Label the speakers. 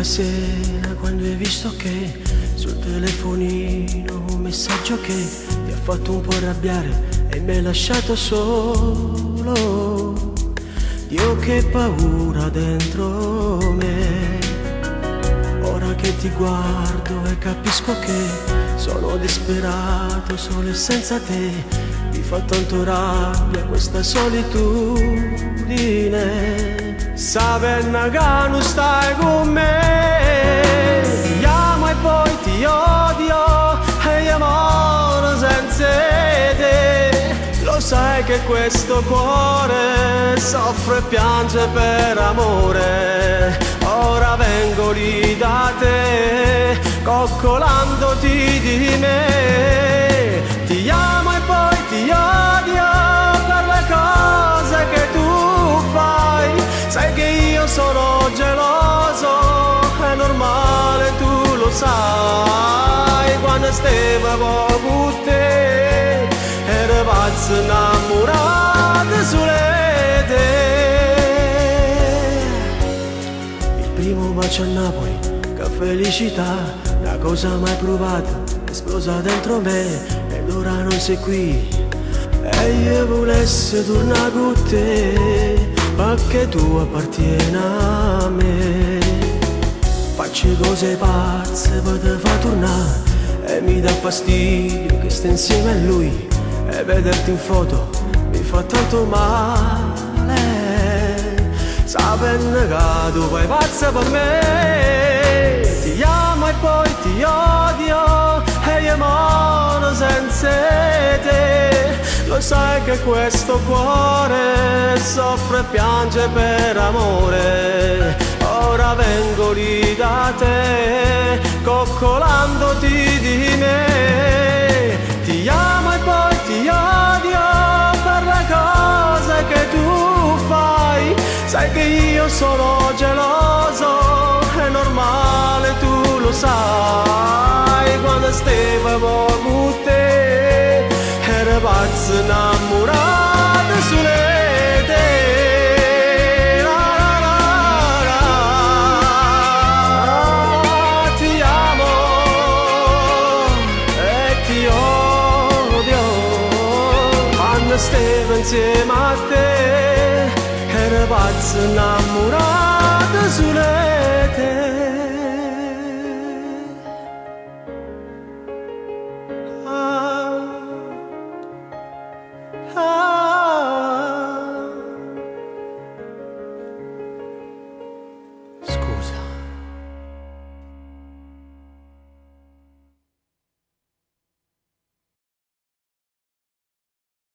Speaker 1: sera quando hai visto che sul telefonino un messaggio che ti ha fatto un po' arrabbiare e mi hai lasciato solo. Dio, che paura dentro me. Ora che ti guardo e capisco che sono disperato solo e senza te. Mi fa tanto rabbia questa solitudine. Sapendo che non stai con me, ti amo e poi ti odio e io amore senza te. Lo sai che questo cuore soffre e piange per amore. Ora vengo lì da te, coccolandoti di me. Ti amo e poi ti odio per le cose che tu fai. Sai che io sono geloso, è normale, tu lo sai. Quando stavo con te, eravamo innamorati solo te. Il primo bacio a Napoli, che felicità, una cosa mai provata, esplosa dentro me ed ora non sei qui. E io volessi tornare con te, perché tu appartieni a me. Faccio cose pazze per te far tornare e mi dà fastidio che stai insieme a lui. E vederti in foto mi fa tanto male, sapendo che tu fai pazza per me. Ti amo e poi ti odio e io muoio senza te. Lo sai che questo cuore soffre e piange per amore. Ora vengo lì da te, coccolandoti di me. Ti amo e poi ti odio per le cose che tu fai. Sai che io sono geloso, è normale, tu lo sai. Quando stavo con te, eravamo innamorati solo te. La la la la. Ti amo e ti odio. Quando stavo insieme a te, eravamo innamorati solo te.